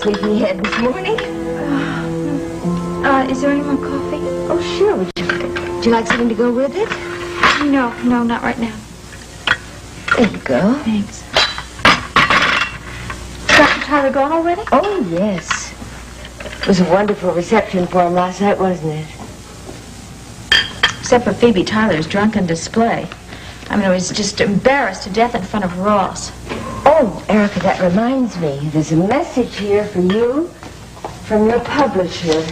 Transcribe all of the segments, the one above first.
sleepyhead this morning. Is there any more coffee? Oh, sure. Would you like something to go with it? No, not right now. There you go. Thanks. Dr. Tyler gone already? Oh, yes. It was a wonderful reception for him last night, wasn't it? Except for Phoebe Tyler's drunken display. I mean, I was just embarrassed to death in front of Ross. Oh, Erica, that reminds me. There's a message here for you from your publisher.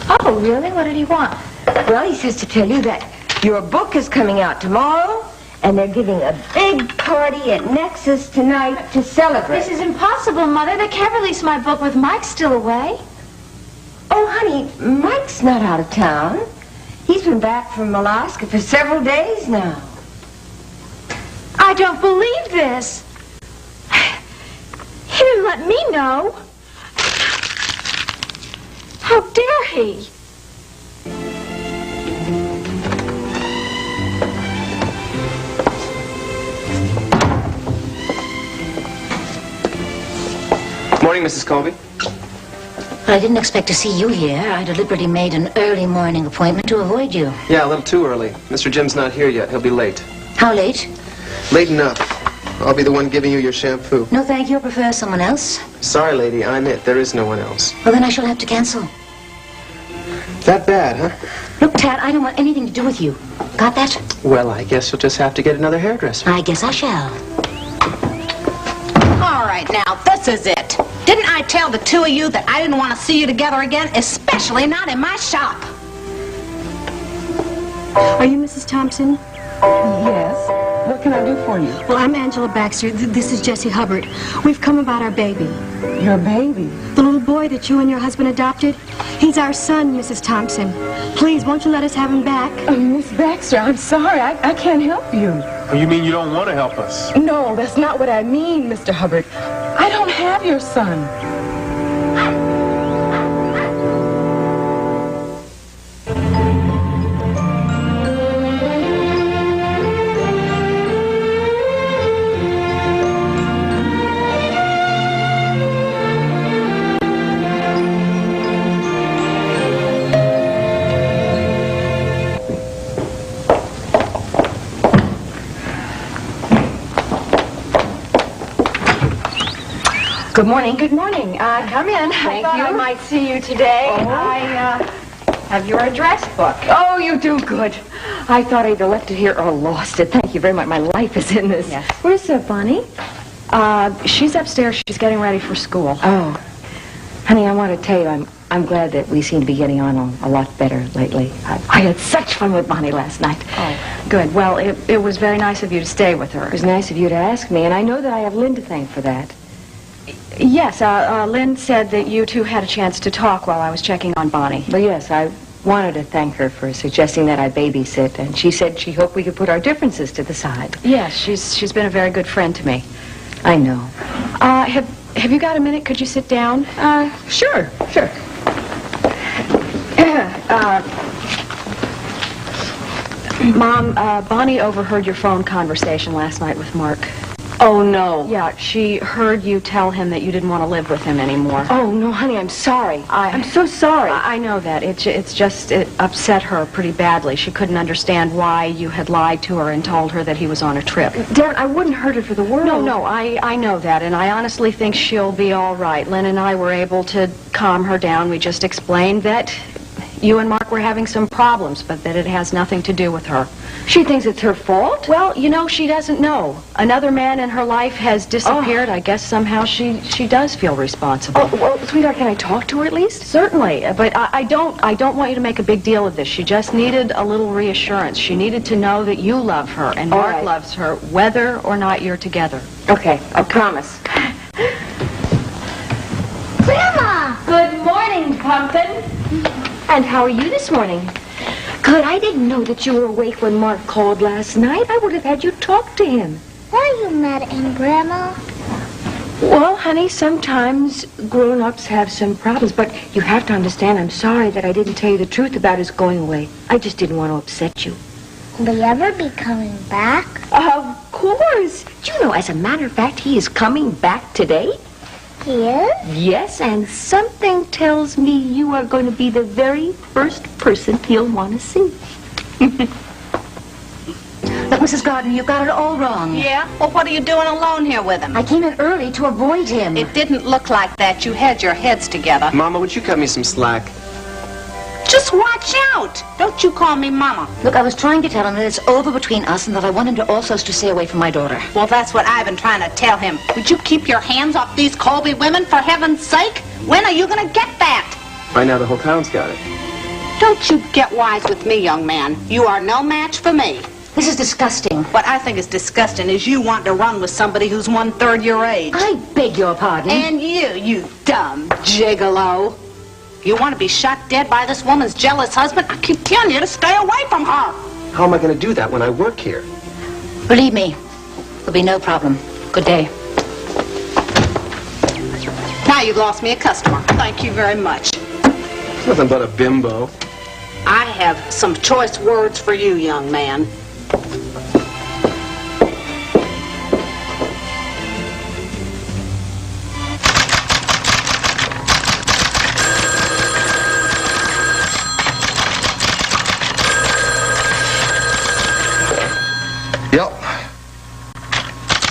Oh, really? What did he want? Well, he says to tell you that your book is coming out tomorrow, and they're giving a big party at Nexus tonight to celebrate. This is impossible, Mother. They can't release my book with Mike still away. Oh, honey, Mike's not out of town. He's been back from Alaska for several days now. I don't believe this. He didn't let me know. How dare he? Morning, Mrs. Colby. I didn't expect to see you here. I deliberately made an early morning appointment to avoid you. Yeah, a little too early. Mr. Jim's not here yet. He'll be late. How late? Late enough. I'll be the one giving you your shampoo. No, thank you. I prefer someone else. Sorry, lady. I'm it. There is no one else. Well, then I shall have to cancel. That bad, huh? Look, Tad, I don't want anything to do with you. Got that? Well, I guess you'll just have to get another hairdresser. I guess I shall. All right, now, this is it. Didn't I tell the two of you that I didn't want to see you together again, especially not in my shop? Are you Mrs. Thompson? Yes. What can I do for you? Well, I'm Angela Baxter. This is Jessie Hubbard. We've come about our baby. Your baby? The little boy that you and your husband adopted. He's our son, Mrs. Thompson. Please, won't you let us have him back? Miss Baxter, I'm sorry. I can't help you. Oh, you mean you don't want to help us? No, that's not what I mean, Mr. Hubbard. I don't have your son. Good morning. Good morning. Come in. Thank I thought you. I might see you today. Oh. I have your address book. Oh, you do good. I thought I either left it here or lost it. Thank you very much. My life is in this. Yes. Where's Bonnie? She's upstairs. She's getting ready for school. Oh. Honey, I want to tell you, I'm glad that we seem to be getting on a lot better lately. I had such fun with Bonnie last night. Oh, good. Well, it was very nice of you to stay with her. It was nice of you to ask me, and I know that I have Lynn to thank for that. Yes, Lynn said that you two had a chance to talk while I was checking on Bonnie. Well, yes, I wanted to thank her for suggesting that I babysit, and she said she hoped we could put our differences to the side. Yes, she's been a very good friend to me. I know. Have you got a minute? Could you sit down? Sure. Mom, Bonnie overheard your phone conversation last night with Mark. Oh, no. Yeah, she heard you tell him that you didn't want to live with him anymore. Oh, no, honey, I'm sorry. I'm so sorry. I know that. It upset her pretty badly. She couldn't understand why you had lied to her and told her that he was on a trip. Darren, I wouldn't hurt her for the world. No, I know that, and I honestly think she'll be all right. Lynn and I were able to calm her down. We just explained that you and Mark were having some problems, but that it has nothing to do with her. She thinks it's her fault? Well, you know, she doesn't know. Another man in her life has disappeared. I guess somehow she does feel responsible. Oh, well, sweetheart, can I talk to her at least? Certainly, but I don't want you to make a big deal of this. She just needed a little reassurance. She needed to know that you love her and All Mark right. loves her, whether or not you're together. Okay, I promise. Grandma! Good morning, Pumpkin. And how are you this morning? Good, I didn't know that you were awake when Mark called last night. I would have had you talk to him. Why are you mad at him, Grandma? Well, honey, sometimes grown-ups have some problems, but you have to understand I'm sorry that I didn't tell you the truth about his going away. I just didn't want to upset you. Will he ever be coming back? Of course. Do you know, as a matter of fact, he is coming back today? Yes? Yes, and something tells me you are going to be the very first person he'll want to see. Look, Mrs. Gardner, you got it all wrong. Yeah? Well, what are you doing alone here with him? I came in early to avoid him. It didn't look like that. You had your heads together. Mama, would you cut me some slack? Just watch out. Don't you call me Mama. Look, I was trying to tell him that it's over between us and that I want him to also to stay away from my daughter. Well, that's what I've been trying to tell him. Would you keep your hands off these Colby women, for heaven's sake? When are you going to get that? Right now, the whole town's got it. Don't you get wise with me, young man. You are no match for me. This is disgusting. What I think is disgusting is you want to run with somebody who's 1/3 your age. I beg your pardon. And you dumb gigolo. You want to be shot dead by this woman's jealous husband? I keep telling you to stay away from her. How am I going to do that when I work here? Believe me, there'll be no problem. Good day. Now you've lost me a customer. Thank you very much. It's nothing but a bimbo. I have some choice words for you, young man. Yep.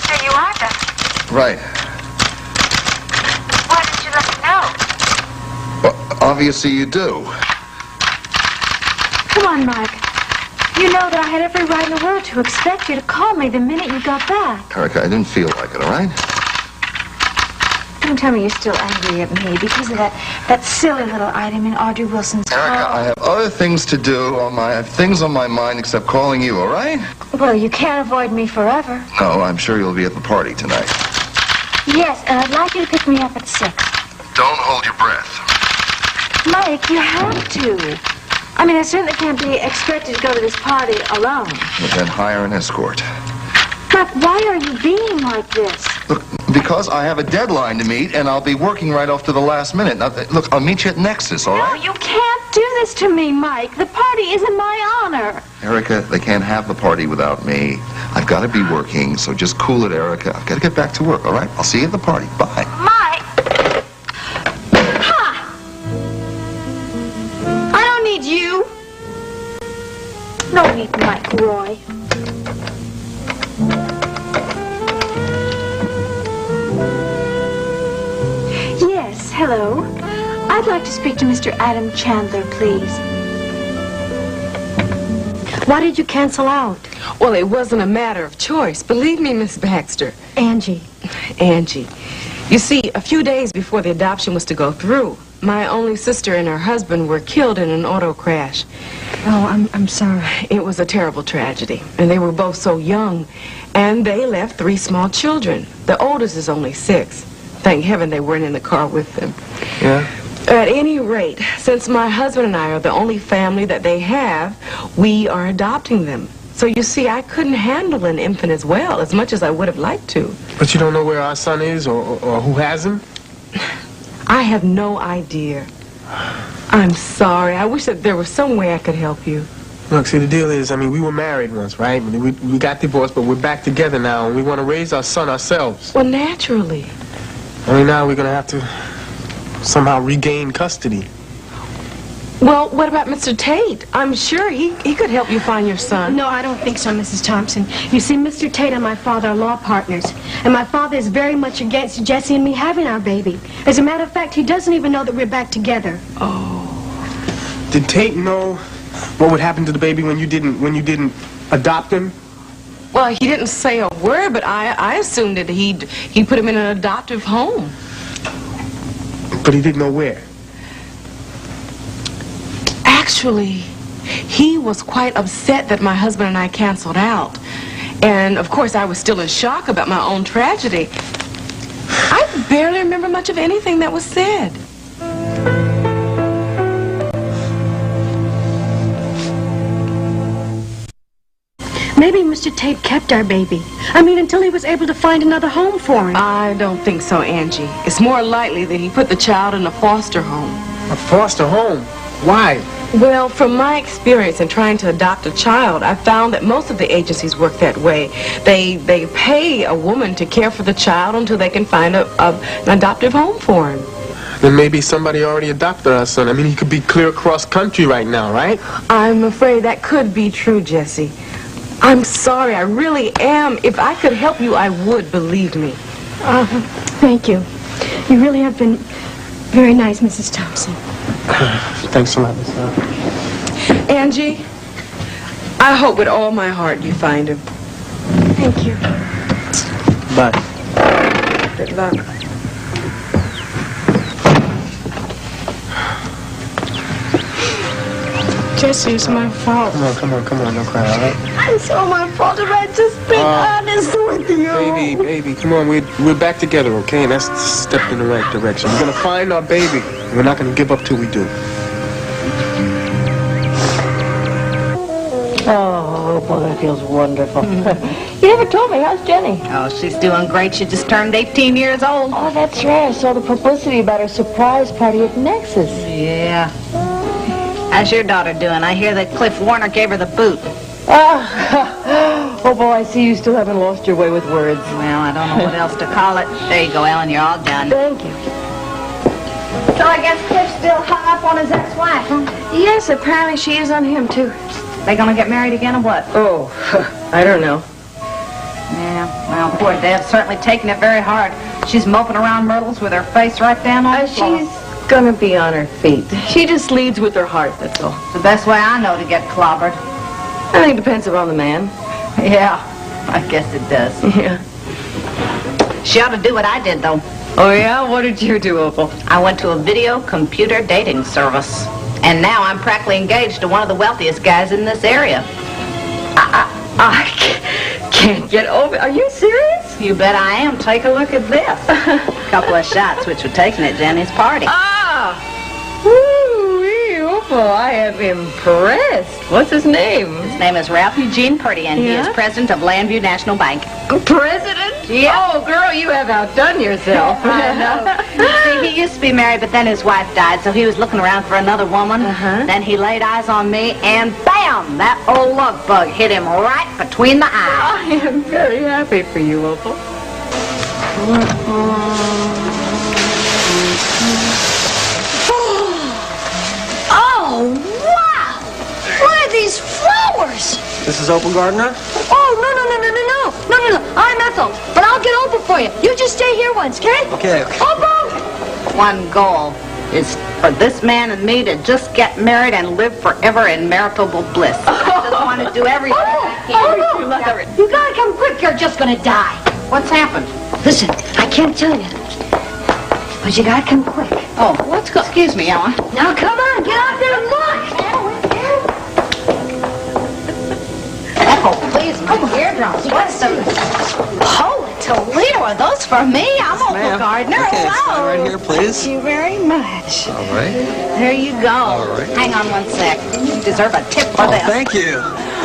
There you are, then. Right. Why didn't you let me know? Well, obviously you do. Come on, Mike. You know that I had every right in the world to expect you to call me the minute you got back. Erica, I didn't feel like it, all right? Don't tell me you're still angry at me because of that silly little item in Audrey Wilson's Erica, I have other things to do. I have things on my mind except calling you, all right? Well, you can't avoid me forever. No, I'm sure you'll be at the party tonight. Yes, and I'd like you to pick me up at 6. Don't hold your breath. Mike, you have to. I mean, I certainly can't be expected to go to this party alone. Well, then hire an escort. But why are you being like this? Look, because I have a deadline to meet, and I'll be working right off to the last minute. Now, look, I'll meet you at Nexus, all right? No, you can't do this to me, Mike. The party is in my honor. Erica, they can't have the party without me. I've got to be working, so just cool it, Erica. I've got to get back to work, all right? I'll see you at the party. Bye. Mike! Ha! I don't need you. No need Mike, Roy. Yes, hello. I'd like to speak to Mr. Adam Chandler, please. Why did you cancel out? Well, it wasn't a matter of choice. Believe me, Miss Baxter. Angie. Angie. You see, a few days before the adoption was to go through, my only sister and her husband were killed in an auto crash. Oh, I'm sorry. It was a terrible tragedy, and they were both so young, and they left 3 small children. The oldest is only 6. Thank heaven they weren't in the car with them. Yeah? At any rate, since my husband and I are the only family that they have, we are adopting them. So you see, I couldn't handle an infant as well, as much as I would have liked to. But you don't know where our son is or who has him? I have no idea. I'm sorry. I wish that there was some way I could help you. Look, see, the deal is, I mean, we were married once, right? We got divorced, but we're back together now, and we want to raise our son ourselves. Well, naturally. I mean, now we're going to have to somehow regain custody. Well, what about Mr. Tate? I'm sure he could help you find your son. No, I don't think so, Mrs. Thompson. You see, Mr. Tate and my father are law partners, and my father is very much against Jesse and me having our baby. As a matter of fact, he doesn't even know that we're back together. Oh. Did Tate know what would happen to the baby when you didn't adopt him? Well, he didn't say a word, but I assumed that he'd put him in an adoptive home. But he didn't know where. Actually, he was quite upset that my husband and I canceled out. And, of course, I was still in shock about my own tragedy. I barely remember much of anything that was said. Maybe Mr. Tate kept our baby. I mean, until he was able to find another home for him. I don't think so, Angie. It's more likely that he put the child in a foster home. A foster home? Why? Well, from my experience in trying to adopt a child, I found that most of the agencies work that way. They pay a woman to care for the child until they can find an adoptive home for him. Then maybe somebody already adopted our son. I mean, he could be clear across country right now, right? I'm afraid that could be true, Jesse. I'm sorry, I really am. If I could help you, I would, believe me. Thank you. You really have been very nice, Mrs. Thompson. Thanks a lot, Miss Love. Angie, I hope with all my heart you find him. Thank you. Bye. Good luck. Jesse, it's my fault. Come on, don't cry, all right? It's all my fault if I just been honest with you. Baby, come on, we're back together, okay? And that's a step in the right direction. We're gonna find our baby. We're not gonna give up till we do. Oh, boy, that feels wonderful. You never told me. How's Jenny? Oh, she's doing great. She just turned 18 years old. Oh, that's right. I saw the publicity about her surprise party at Nexus. Yeah. How's your daughter doing? I hear that Cliff Warner gave her the boot. Oh, boy, I see you still haven't lost your way with words. Well, I don't know what else to call it. There you go, Ellen. You're all done. Thank you. So I guess Cliff's still hung up on his ex-wife, huh? Yes, apparently she is on him, too. They gonna get married again or what? Oh, I don't know. Yeah, well, poor Deb's certainly taking it very hard. She's moping around Myrtle's with her face right down on the floor. She's gonna be on her feet. She just leads with her heart, that's all. It's the best way I know to get clobbered. I think it depends upon the man. Yeah, I guess it does. Yeah. She ought to do what I did, though. Oh, yeah? What did you do, Opal? I went to a video computer dating service. And now I'm practically engaged to one of the wealthiest guys in this area. I can't get over it. Are you serious? You bet I am. Take a look at this. A couple of shots which were taken at Jenny's party. Ah! Woo-wee, Opal, I am impressed. What's his name? His name is Ralph Eugene Purdy, and he is president of Landview National Bank. President? Yeah. Oh, girl, you have outdone yourself. I know. See, he used to be married, but then his wife died, so he was looking around for another woman. Then he laid eyes on me, and bam! That old love bug hit him right between the eyes. I am very happy for you, Opal. Oh, wow! Look at these flowers! This is Opal Gardner? Oh, no. I'm Ethel, but I'll get Opal for you. You just stay here once, okay? Okay. Opal! One goal is for this man and me to just get married and live forever in marital bliss. I just want to do everything I can. You gotta come quick, you're just gonna die. What's happened? Listen, I can't tell you, but you gotta come quick. Oh, let's go. Excuse me, Ellen. Now come on, get out there and look! Oh, please, my eardrums. What's the... Holy Toledo, are those for me? I'm Opal Gardner. Okay, Hello. right here, please. Thank you very much. All right. There you go. All right. Hang on one sec. You deserve a tip for this. Thank you.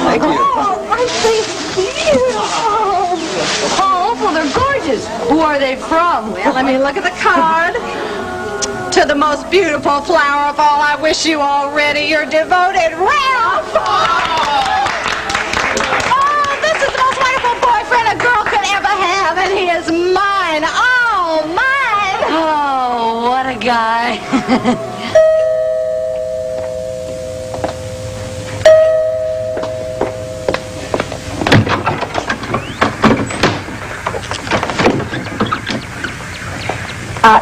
Thank you. Oh, aren't they beautiful? Oh, Opal, they're gorgeous. Who are they from? Well, let me look at the card. To the most beautiful flower of all, I wish you already your devoted Ralph. Oh, this is the most wonderful boyfriend a girl could ever have, and he is mine. Oh, mine. Oh, what a guy.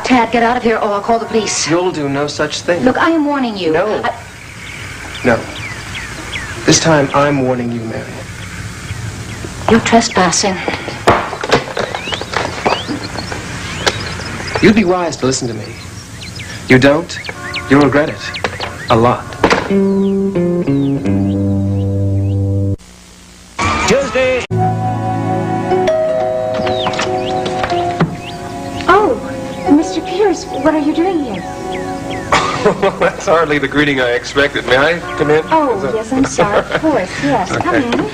Tad, get out of here or I'll call the police. You'll do no such thing. Look, I am warning you. No. No. This time, I'm warning you, Mary. You're trespassing. You'd be wise to listen to me. You don't, you'll regret it. A lot. Tuesday. Oh, Mr. Pierce, what are you doing here? That's hardly the greeting I expected. May I come in? Oh, yes, I'm sorry. Of course, yes. Come in.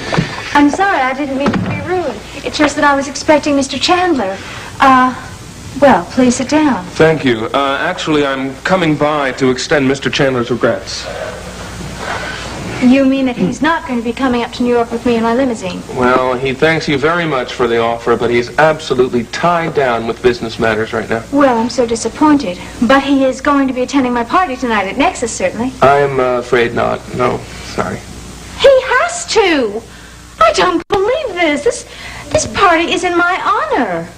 I'm sorry, I didn't mean to be rude. It's just that I was expecting Mr. Chandler. Well, please sit down. Thank you. Actually, I'm coming by to extend Mr. Chandler's regrets. You mean that he's not going to be coming up to New York with me in my limousine? Well, he thanks you very much for the offer, but he's absolutely tied down with business matters right now. Well, I'm so disappointed. But he is going to be attending my party tonight at Nexus, certainly. I'm afraid not. No, sorry. He has to! I don't believe this. This party is in my honor.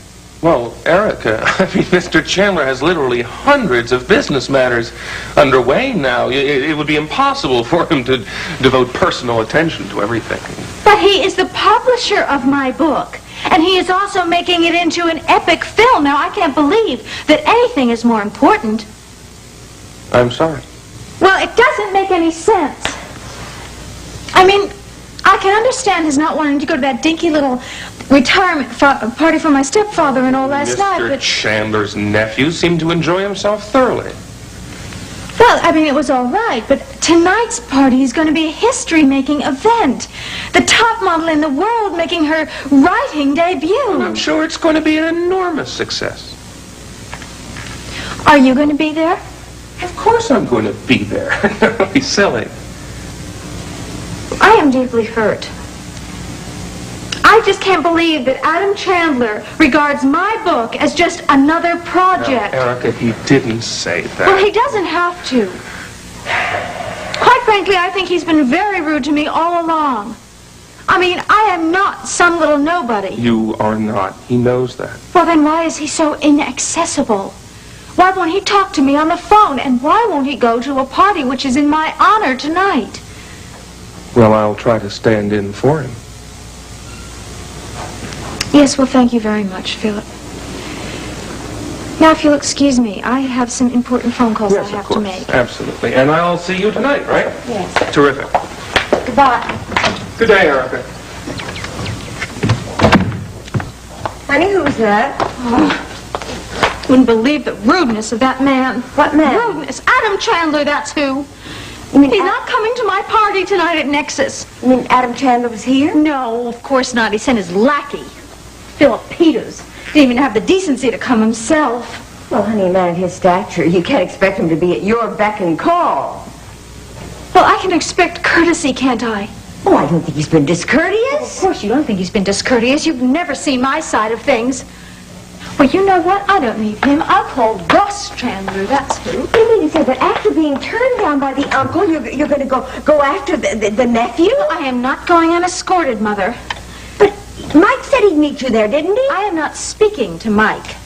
Well, Erica, I mean, Mr. Chandler has literally hundreds of business matters underway now. It would be impossible for him to devote personal attention to everything. But he is the publisher of my book. And he is also making it into an epic film. Now, I can't believe that anything is more important. I'm sorry. Well, it doesn't make any sense. I mean, I can understand his not wanting to go to that dinky little retirement party for my stepfather and all last night, Mr. but... Chandler's nephew seemed to enjoy himself thoroughly. Well, I mean, it was all right, but tonight's party is going to be a history-making event. The top model in the world making her writing debut. Well, I'm sure it's going to be an enormous success. Are you going to be there? Of course I'm going to be there. Don't be silly. I am deeply hurt. I just can't believe that Adam Chandler regards my book as just another project. Now, Erica, he didn't say that. Well, he doesn't have to. Quite frankly, I think he's been very rude to me all along. I mean, I am not some little nobody. You are not. He knows that. Well, then why is he so inaccessible? Why won't he talk to me on the phone? And why won't he go to a party which is in my honor tonight? Well, I'll try to stand in for him. Yes, well, thank you very much, Philip. Now, if you'll excuse me, I have some important phone calls I have to make. Absolutely. And I'll see you tonight, right? Yes. Terrific. Goodbye. Good day, Erica. Honey, who's that? Oh, wouldn't believe the rudeness of that man. What man? Rudeness. Adam Chandler, that's who. You mean He's not coming to my party tonight at Nexus. You mean Adam Chandler was here? No, of course not. He sent his lackey, Philip Peters. Didn't even have the decency to come himself. Well, honey, a man of his stature, you can't expect him to be at your beck and call. Well, I can expect courtesy, can't I? Oh, I don't think he's been discourteous. Of course you don't think he's been discourteous. You've never seen my side of things. Well, you know what? I don't need him. I'll call Gus Chandler, that's who. You mean to say that after being turned down by the uncle, you're going to go after the nephew? I am not going unescorted, Mother. But Mike said he'd meet you there, didn't he? I am not speaking to Mike.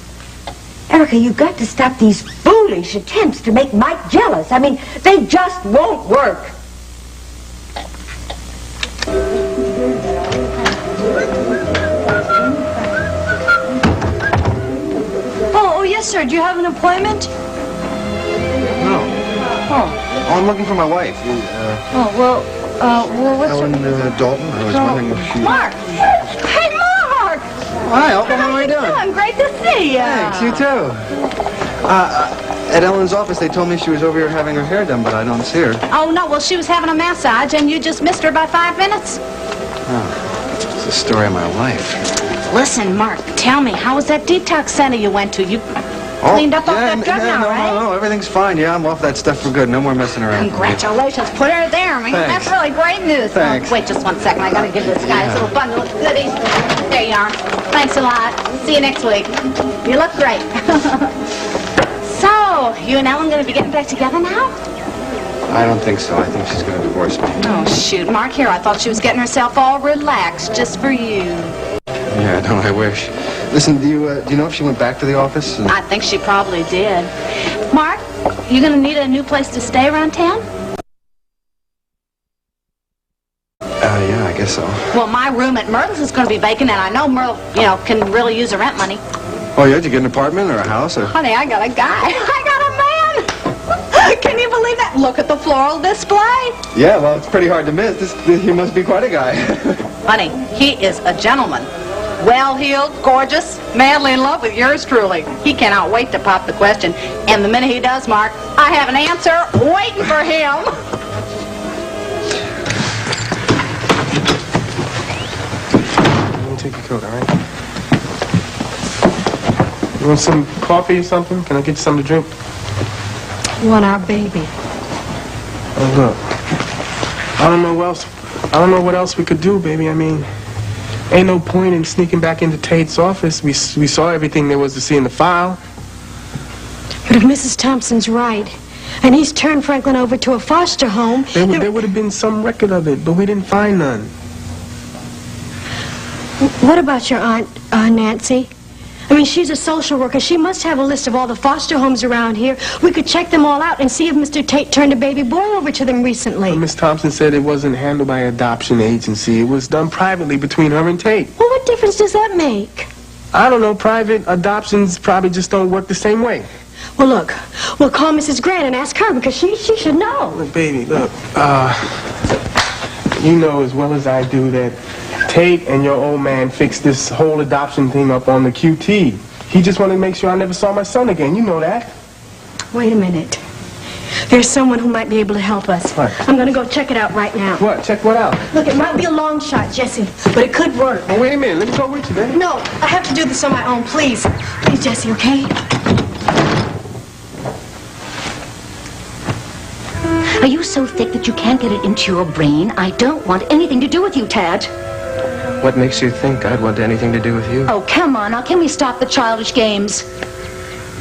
Erica, you've got to stop these foolish attempts to make Mike jealous. I mean, they just won't work. Oh, yes, sir. Do you have an appointment? No. Oh. Oh, I'm looking for my wife. What's Ellen Dalton. I was wondering if she... Mark! Hey, Mark! Hi, Elton. How are you doing? Great to see you. Thanks. You too. At Ellen's office, they told me she was over here having her hair done, but I don't see her. Oh, no. Well, she was having a massage, and you just missed her by 5 minutes. Oh, it's the story of my life. Listen, Mark, tell me, how was that detox center you went to? You cleaned up off that drug now, right? No, everything's fine. Yeah, I'm off that stuff for good. No more messing around. Congratulations. Put her there. I mean, Thanks. that's really great news. Thanks. Oh, wait just 1 second. I got to give this guy his little bundle of goodies. There you are. Thanks a lot. See you next week. You look great. So, you and Ellen going to be getting back together now? I don't think so. I think she's going to divorce me. Oh, shoot. Mark, here, I thought she was getting herself all relaxed just for you. Yeah, no, I wish. Listen, do you know if she went back to the office? I think she probably did. Mark, you going to need a new place to stay around town? Yeah, I guess so. Well, my room at Myrtle's is going to be vacant, and I know Myrtle, can really use the rent money. Oh, yeah? Did you get an apartment or a house? Or... Honey, I got a guy. I got a man. Can you believe that? Look at the floral display. Yeah, well, it's pretty hard to miss. He must be quite a guy. Honey, he is a gentleman. Well-heeled, gorgeous, madly in love with yours truly. He cannot wait to pop the question. And the minute he does, Mark, I have an answer waiting for him. Let me take your coat, all right? You want some coffee or something? Can I get you something to drink? Want our baby. Oh, look. I don't know what else we could do, baby. I mean, ain't no point in sneaking back into Tate's office. We saw everything there was to see in the file. But if Mrs. Thompson's right, and he's turned Franklin over to a foster home... There would have been some record of it, but we didn't find none. What about your aunt, Nancy? I mean, she's a social worker. She must have a list of all the foster homes around here. We could check them all out and see if Mr. Tate turned a baby boy over to them recently. Miss Thompson said it wasn't handled by an adoption agency. It was done privately between her and Tate. Well, what difference does that make? I don't know. Private adoptions probably just don't work the same way. Well, look, we'll call Mrs. Grant and ask her because she should know. Look, baby, look, you know as well as I do that Tate and your old man fixed this whole adoption thing up on the QT. He just wanted to make sure I never saw my son again. You know that. Wait a minute. There's someone who might be able to help us. What? I'm going to go check it out right now. What? Check what out? Look, it might be a long shot, Jesse, but it could work. Oh, wait a minute. Let me go with you, baby. No, I have to do this on my own. Please. Please, Jesse, okay? Are you so thick that you can't get it into your brain? I don't want anything to do with you, Tad. What makes you think I'd want anything to do with you? Oh, come on. Now, can we stop the childish games?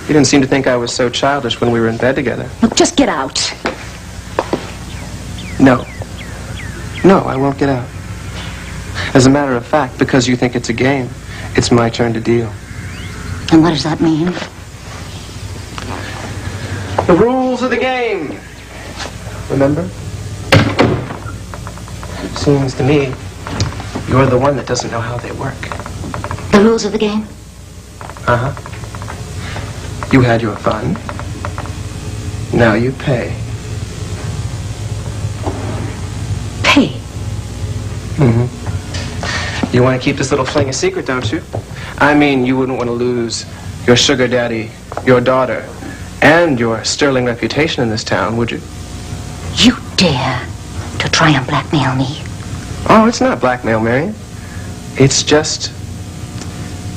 You didn't seem to think I was so childish when we were in bed together. Look, just get out. No. No, I won't get out. As a matter of fact, because you think it's a game, it's my turn to deal. And what does that mean? The rules of the game. Remember? Seems to me you're the one that doesn't know how they work. The rules of the game? Uh-huh. You had your fun. Now you pay. Pay? Mm-hmm. You want to keep this little fling a secret, don't you? I mean, you wouldn't want to lose your sugar daddy, your daughter, and your sterling reputation in this town, would you? You dare to try and blackmail me? Oh, it's not blackmail, Marion. It's just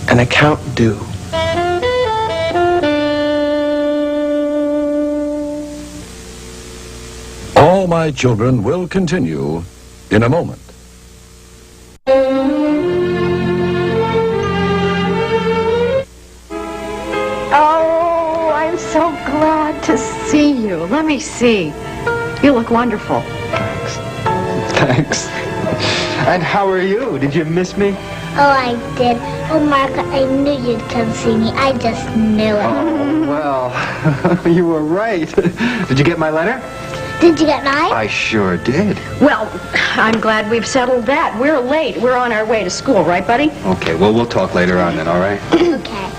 an account due. All My Children will continue in a moment. Oh, I'm so glad to see you. Let me see. You look wonderful. Thanks. And how are you? Did you miss me? Oh, I did. Oh, Mark, I knew you'd come see me. I just knew it. Oh, well, you were right. Did you get my letter? Did you get mine? I sure did. Well, I'm glad we've settled that. We're late. We're on our way to school, right, buddy? Okay, well, we'll talk later on then, all right? Okay.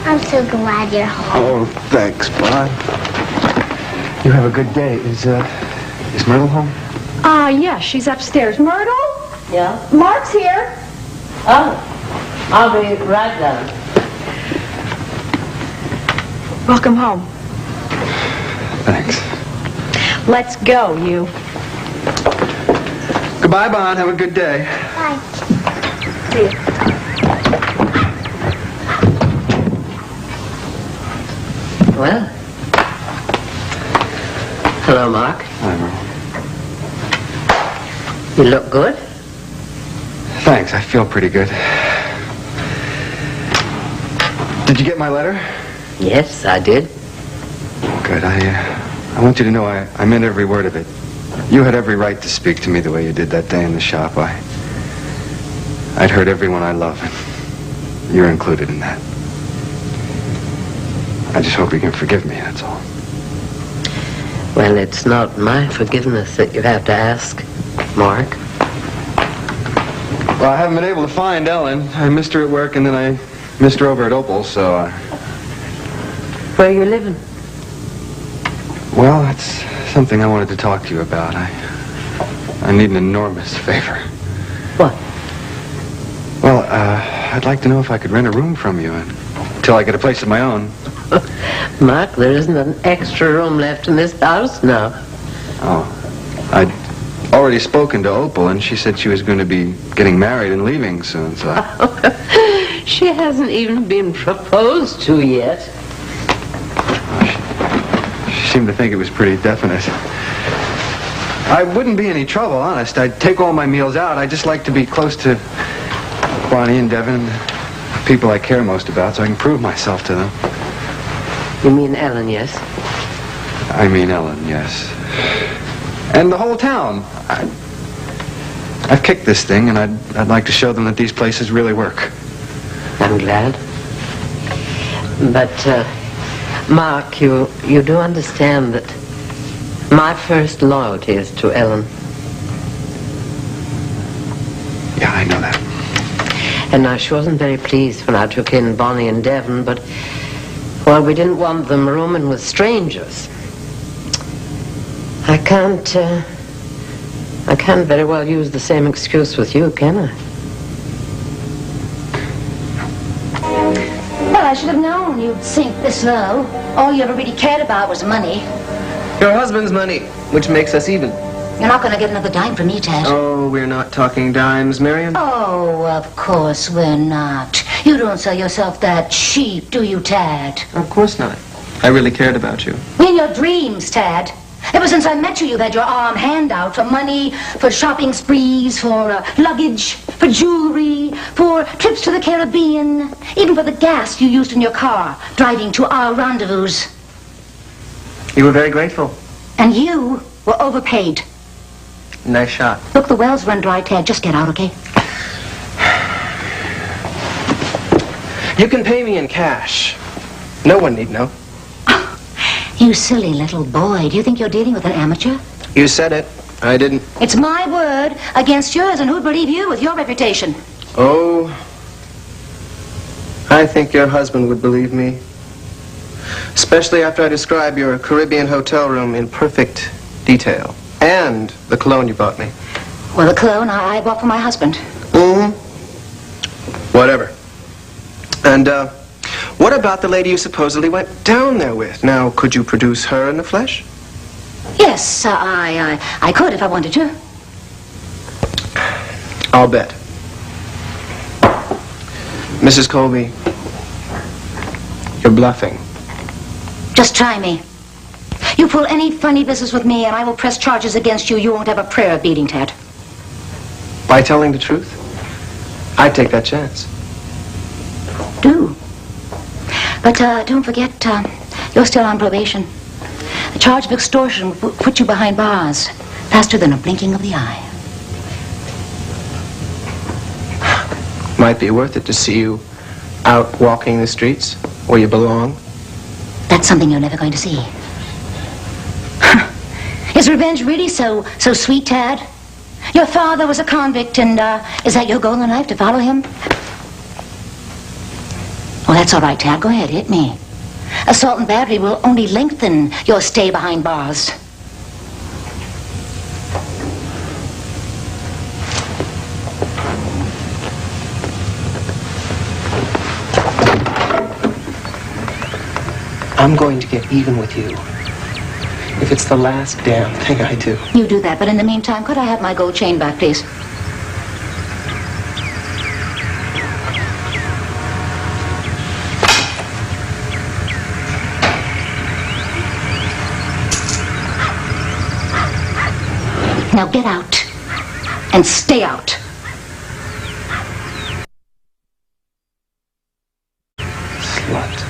I'm so glad you're home. Oh, thanks, Bud. You have a good day. Is Myrtle home? Yeah, she's upstairs. Myrtle? Yeah? Mark's here. Oh, I'll be right down. Welcome home. Thanks. Let's go, you. Goodbye, Bon. Have a good day. Bye. See you. Well, hello, Mark. Hi, Myrtle. You look good. Thanks. I feel pretty good. Did you get my letter? Yes, I did. Good. I want you to know I meant every word of it. You had every right to speak to me the way you did that day in the shop. I'd hurt everyone I love, and you're included in that. I just hope you can forgive me, that's all. Well, it's not my forgiveness that you have to ask, Mark. Well, I haven't been able to find Ellen. I missed her at work, and then I missed her over at Opal, so... Where are you living? Well, that's something I wanted to talk to you about. I need an enormous favor. What? Well, I'd like to know if I could rent a room from you until I get a place of my own. Mark, there isn't an extra room left in this house now. Oh. I'd already spoken to Opal, and she said she was going to be getting married and leaving soon, so... She hasn't even been proposed to yet. She seemed to think it was pretty definite. I wouldn't be any trouble, honest. I'd take all my meals out. I just like to be close to Bonnie and Devin, the people I care most about, so I can prove myself to them. You mean Ellen, yes? I mean Ellen, yes. And the whole town. I've kicked this thing, and I'd like to show them that these places really work. I'm glad. But, Mark, you do understand that my first loyalty is to Ellen. Yeah, I know that. And now, she wasn't very pleased when I took in Bonnie and Devin, but, well, we didn't want them rooming with strangers. I can't very well use the same excuse with you, can I? Well, I should have known you'd sink this low. All you ever really cared about was money. Your husband's money, which makes us even. You're not going to get another dime from me, Tad. Oh, we're not talking dimes, Marion. Oh, of course we're not. You don't sell yourself that cheap, do you, Tad? Of course not. I really cared about you. In your dreams, Tad. Ever since I met you, you've had your arm hand out for money, for shopping sprees, for luggage, for jewelry, for trips to the Caribbean, even for the gas you used in your car, driving to our rendezvous. You were very grateful. And you were overpaid. Nice shot. Look, the well's run dry, Tad. Just get out, okay? You can pay me in cash. No one need know. You silly little boy. Do you think you're dealing with an amateur? You said it. I didn't. It's my word against yours, and who'd believe you with your reputation? Oh, I think your husband would believe me. Especially after I describe your Caribbean hotel room in perfect detail. And the cologne you bought me. Well, the cologne I bought for my husband. Mm-hmm. Whatever. And, what about the lady you supposedly went down there with? Now, could you produce her in the flesh? Yes, I could if I wanted to. I'll bet. Mrs. Colby, you're bluffing. Just try me. You pull any funny business with me, and I will press charges against you. You won't have a prayer beating, Tad. By telling the truth? I'd take that chance. Do. But don't forget, you're still on probation. The charge of extortion will put you behind bars faster than a blinking of the eye. Might be worth it to see you out walking the streets where you belong. That's something you're never going to see. Is revenge really so sweet, Tad? Your father was a convict, and is that your goal in life, to follow him? Oh, that's all right, Tad. Go ahead, hit me. Assault and battery will only lengthen your stay behind bars. I'm going to get even with you. If it's the last damn thing I do. You do that, but in the meantime, could I have my gold chain back, please? Now get out and stay out. Slut.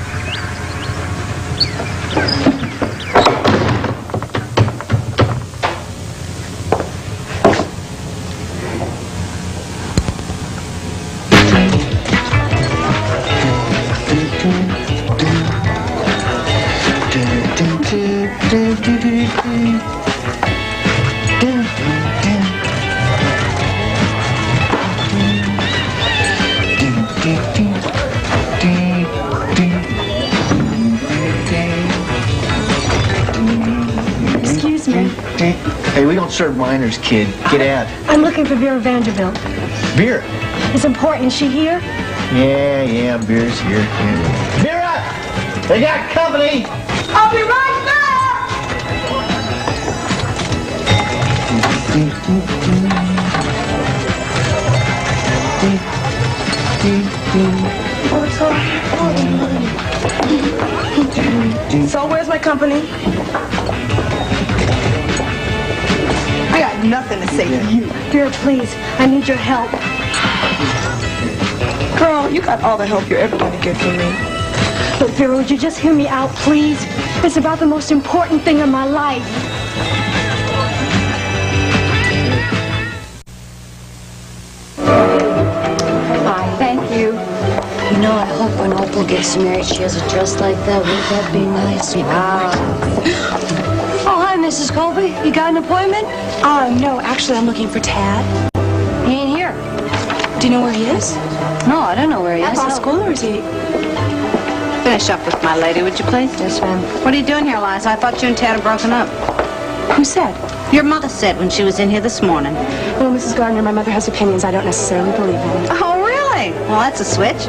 Excuse me. Hey, we don't serve minors, kid. Get out. I'm looking for Vera Vanderbilt. Vera? It's important. Is she here? Yeah, Vera's here. Yeah. Vera! They got company! I'll be right back! So where's my company? I got nothing to say to you. Vera, please, I need your help. Girl, you got all the help you're ever going to get from me. Look, Vera, would you just hear me out, please? It's about the most important thing in my life. Hi, thank you. You know, I hope when Opal gets married, she has a dress like that. Wouldn't that be nice? Wow. Oh, hi, Mrs. Colby. You got an appointment? No, actually, I'm looking for Tad. He ain't here. Do you know where he is? No, I don't know where he At is. law school, or is he? Finish up with my lady, would you please? Yes, ma'am. What are you doing here, Liza? I thought you and Tad had broken up. Who said? Your mother said when she was in here this morning. Well, Mrs. Gardner, my mother has opinions I don't necessarily believe in. Oh, really? Well, that's a switch.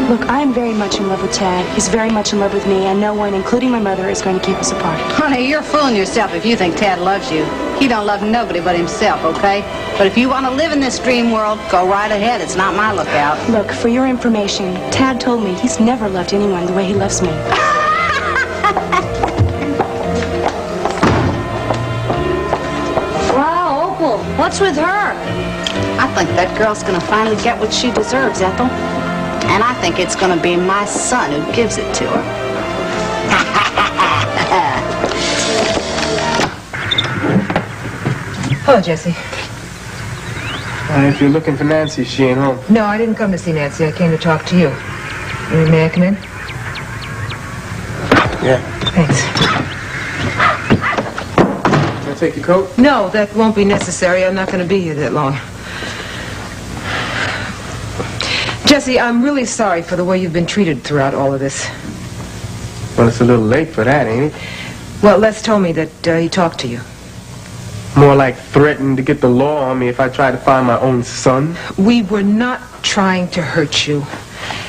Look, I am very much in love with Tad. He's very much in love with me, and no one, including my mother, is going to keep us apart. Honey, you're fooling yourself if you think Tad loves you. He don't love nobody but himself, okay? But if you want to live in this dream world, go right ahead. It's not my lookout. Look, for your information, Tad told me he's never loved anyone the way he loves me. Wow, Opal, what's with her? I think that girl's going to finally get what she deserves, Ethel. And I think it's going to be my son who gives it to her. Hello, Jesse. If you're looking for Nancy, she ain't home. No, I didn't come to see Nancy. I came to talk to you. May I come in? Yeah. Thanks. Can I take your coat? No, that won't be necessary. I'm not going to be here that long. Jesse, I'm really sorry for the way you've been treated throughout all of this. Well, it's a little late for that, ain't it? Well, Les told me that he talked to you. More like threatened to get the law on me if I tried to find my own son. We were not trying to hurt you.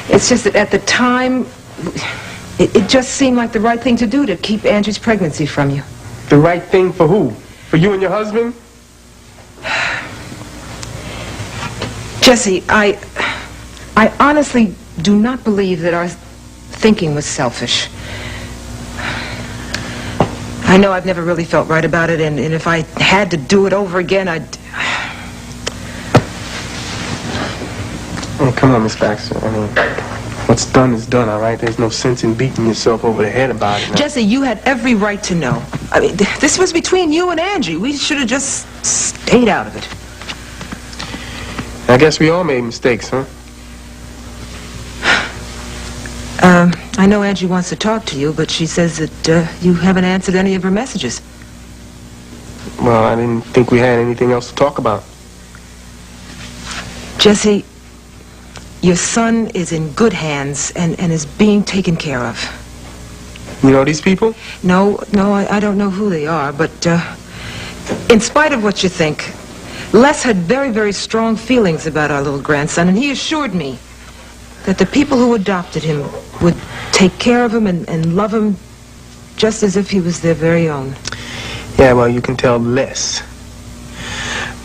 It's just that at the time, it just seemed like the right thing to do to keep Angie's pregnancy from you. The right thing for who? For you and your husband? Jesse, I honestly do not believe that our thinking was selfish. I know I've never really felt right about it, and if I had to do it over again, I'd... Oh, come on, Miss Baxter. I mean, what's done is done, all right? There's no sense in beating yourself over the head about it. Now. Jesse, you had every right to know. I mean, this was between you and Angie. We should have just stayed out of it. I guess we all made mistakes, huh? I know Angie wants to talk to you, but she says that you haven't answered any of her messages. Well, I didn't think we had anything else to talk about. Jesse, your son is in good hands and is being taken care of. You know these people? No, I don't know who they are, but in spite of what you think, Les had very, very strong feelings about our little grandson, and he assured me that the people who adopted him would take care of him and love him just as if he was their very own. Yeah, well, you can tell Les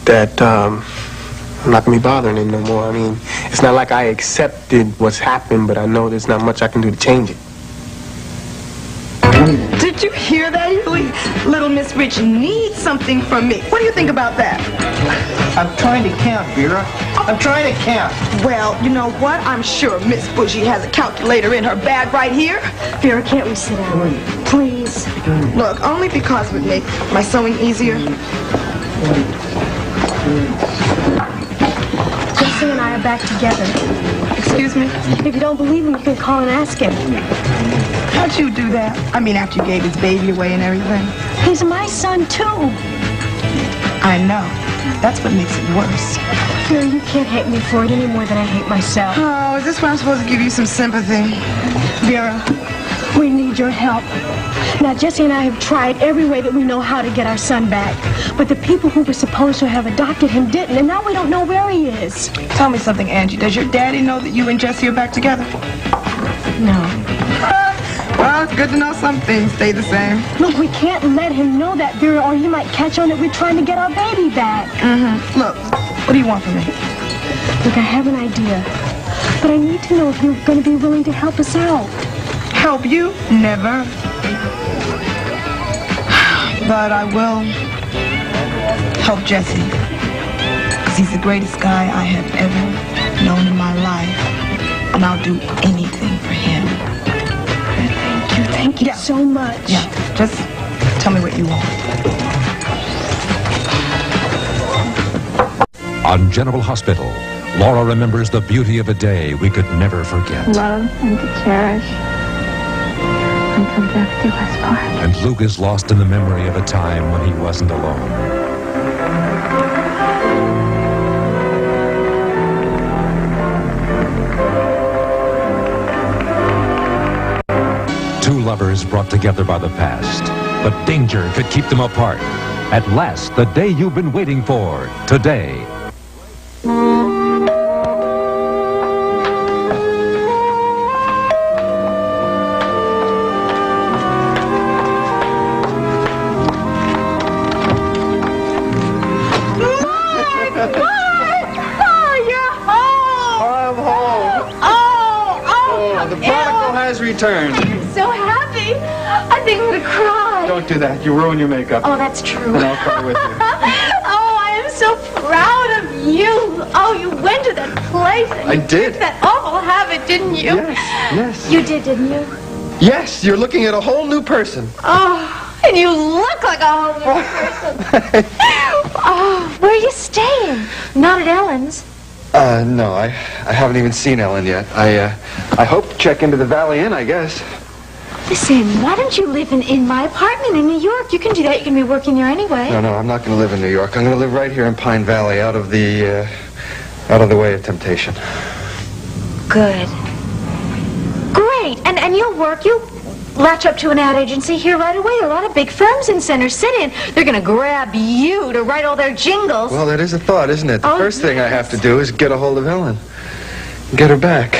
that I'm not going to be bothering him no more. I mean, it's not like I accepted what's happened, but I know there's not much I can do to change it. Did you hear that, Huey? Little Miss Rich needs something from me. What do you think about that? I'm trying to count, Vera. I'm trying to count. Well, you know what? I'm sure Miss Bushy has a calculator in her bag right here. Vera, can't we sit down? Please. Look, only because it would make my sewing easier. Jesse and I are back together. Excuse me? If you don't believe him, you can call and ask him. How'd you do that? I mean, after you gave his baby away and everything. He's my son, too. I know. That's what makes it worse. Vera, you can't hate me for it any more than I hate myself. Oh, is this where I'm supposed to give you some sympathy? Vera, we need your help. Now, Jesse and I have tried every way that we know how to get our son back. But the people who were supposed to have adopted him didn't, and now we don't know where he is. Tell me something, Angie. Does your daddy know that you and Jesse are back together? No. Well, it's good to know some things stay the same. Look, we can't let him know that, Vera, or he might catch on that we're trying to get our baby back. Mm-hmm. Look, what do you want from me? Look, I have an idea, but I need to know if you're going to be willing to help us out. Help you? Never. But I will help Jesse. Because he's the greatest guy I have ever known in my life. And I'll do anything for him. Thank you so much. Yeah, just tell me what you want. On General Hospital, Laura remembers the beauty of a day we could never forget. Love and to cherish until death do us part. And Luke is lost in the memory of a time when he wasn't alone. Two lovers brought together by the past, but danger could keep them apart. At last, the day you've been waiting for, today. Returned. I'm so happy. I think I'm going to cry. Don't do that. You ruin your makeup. Oh, that's true. And I'll cry with you. Oh, I am so proud of you. Oh, you went to that place. And I you did. kicked that awful habit, didn't you? Yes. You did, didn't you? Yes, you're looking at a whole new person. Oh, and you look like a whole new person. Oh, where are you staying? Not at Ellen's. No, I haven't even seen Ellen yet. I hope to check into the Valley Inn, I guess. Listen, why don't you live in my apartment in New York? You can do that. You can be working there anyway. No, I'm not going to live in New York. I'm going to live right here in Pine Valley, out of the way of temptation. Good. Great. And you'll work. You'll latch up to an ad agency here right away. There are a lot of big firms in Center City, and they're going to grab you to write all their jingles. Well, that is a thought, isn't it? The first thing I have to do is get a hold of Ellen. Get her back.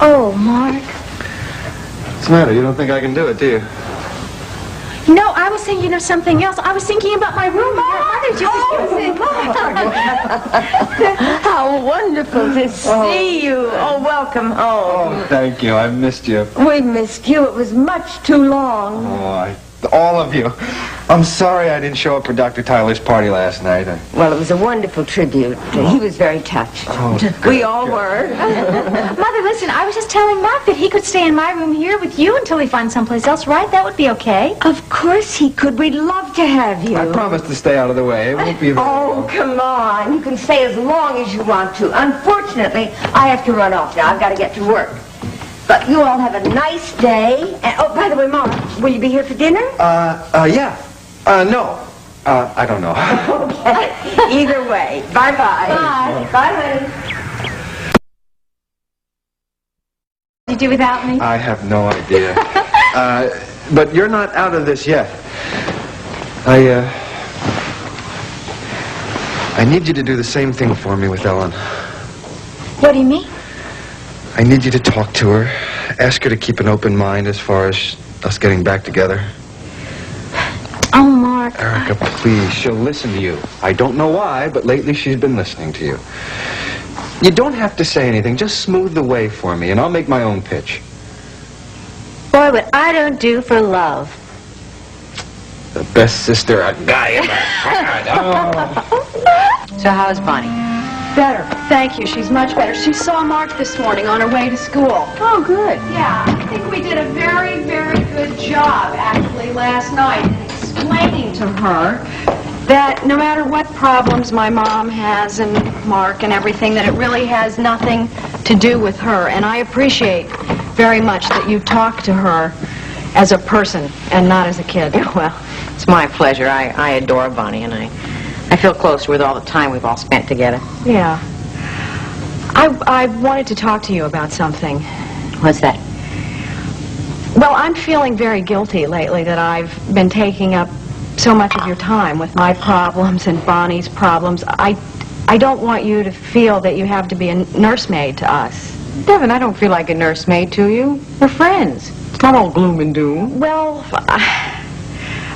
Oh, Mark. What's the matter? You don't think I can do it, do you? No, I was thinking of something else. I was thinking about my room. How wonderful to see you. Oh, welcome home. Oh, thank you. I've missed you. We missed you. It was much too long. Oh, all of you. I'm sorry I didn't show up for Dr. Tyler's party last night. Well, it was a wonderful tribute. He was very touched. Oh, we all were. Mother, listen, I was just telling Mark that he could stay in my room here with you until we find someplace else, right? That would be okay. Of course he could. We'd love to have you. I promise to stay out of the way. It won't be very long. Come on. You can stay as long as you want to. Unfortunately, I have to run off now. I've got to get to work. But you all have a nice day. And, oh, by the way, Mark, will you be here for dinner? Yeah. No. I don't know. Okay. Either way. Bye-bye. Bye. Bye, honey. What did you do without me? I have no idea. But you're not out of this yet. I need you to do the same thing for me with Ellen. What do you mean? I need you to talk to her. Ask her to keep an open mind as far as us getting back together. Oh, Mark. Erica, please. She'll listen to you. I don't know why, but lately she's been listening to you. You don't have to say anything. Just smooth the way for me, and I'll make my own pitch. Boy, what I don't do for love. The best sister a guy ever had. Oh. So how's Bonnie? Better. Thank you. She's much better. She saw Mark this morning on her way to school. Oh, good. Yeah, I think we did a very, very good job, actually, last night in explaining to her that no matter what problems my mom has and Mark and everything, that it really has nothing to do with her. And I appreciate very much that you talk to her as a person and not as a kid. Well, it's my pleasure. I adore Bonnie, and I feel close with all the time we've all spent together. Yeah. I wanted to talk to you about something. What's that? Well, I'm feeling very guilty lately that I've been taking up so much of your time with my problems and Bonnie's problems. I don't want you to feel that you have to be a nursemaid to us. Devin, I don't feel like a nursemaid to you. We're friends. It's not all gloom and doom. Well,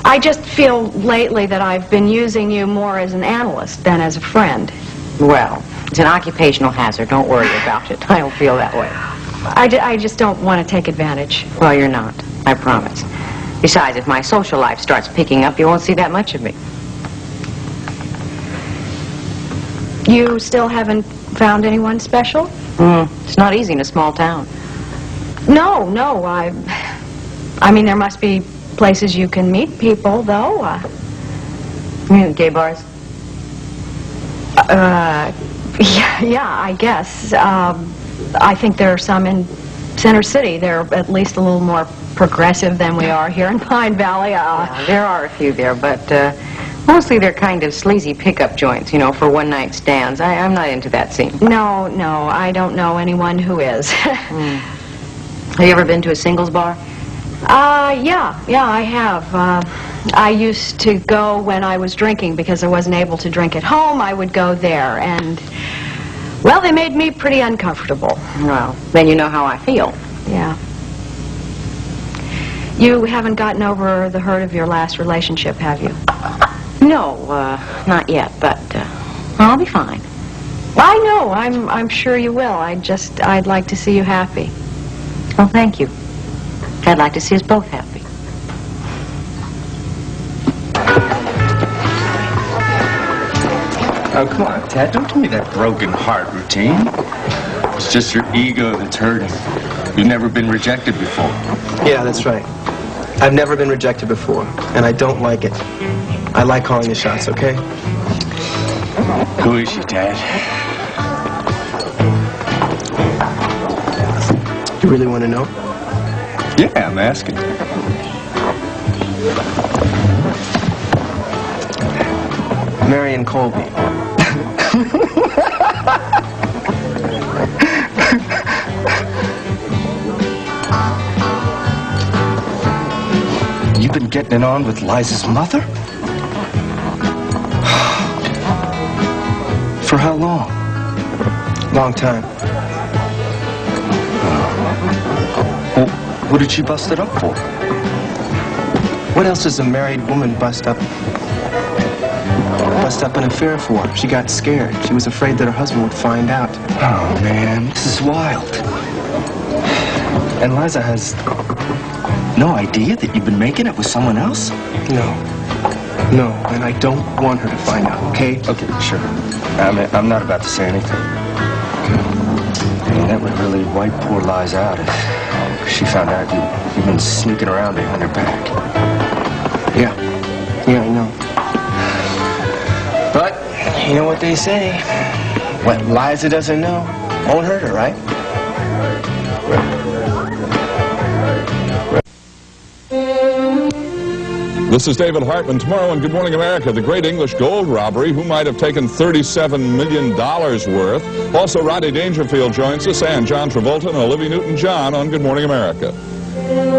I just feel lately that I've been using you more as an analyst than as a friend. Well, it's an occupational hazard. Don't worry about it. I don't feel that way. I just don't want to take advantage. Well, you're not. I promise. Besides, if my social life starts picking up, you won't see that much of me. You still haven't found anyone special? It's not easy in a small town. No, I mean, there must be places you can meet people, though. You mean gay bars? Yeah, I guess. I think there are some in Center City. They're at least a little more progressive than we are here in Pine Valley. Yeah, there are a few there, but mostly they're kind of sleazy pickup joints, you know, for one-night stands. I'm not into that scene. No, I don't know anyone who is. Have you ever been to a singles bar? Yeah, I have. I used to go when I was drinking because I wasn't able to drink at home. I would go there, and, well, they made me pretty uncomfortable. Well, then you know how I feel. Yeah. You haven't gotten over the hurt of your last relationship, have you? No, not yet, but I'll be fine. I know. I'm sure you will. I'd like to see you happy. Well, thank you. I'd like to see us both happy. Oh, come on, Ted. Don't give me that broken heart routine. It's just your ego that's hurting. You've never been rejected before. Yeah, that's right. I've never been rejected before, and I don't like it. I like calling the shots, okay? Who is she, Dad? You really want to know? Yeah, I'm asking. Marion Colby. You've been getting it on with Liza's mother? For how long? Long time. Well, what did she bust it up for? What else does a married woman bust up an affair for? She got scared. She was afraid that her husband would find out. Oh, man, this is wild. And Liza has no idea that you've been making it with someone else? No, and I don't want her to find out, okay? Okay, sure. I'm not about to say anything. I mean, that would really wipe poor Liza out if she found out you've been sneaking around behind her back. Yeah, I know. But, you know what they say. What Liza doesn't know won't hurt her, right? This is David Hartman. Tomorrow on Good Morning America, the great English gold robbery. Who might have taken $37 million worth? Also, Rodney Dangerfield joins us, and John Travolta and Olivia Newton-John on Good Morning America.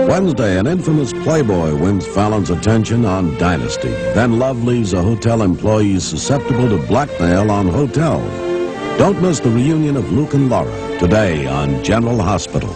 Wednesday, an infamous playboy wins Fallon's attention on Dynasty. Then love leaves a hotel employee susceptible to blackmail on hotels. Don't miss the reunion of Luke and Laura today on General Hospital.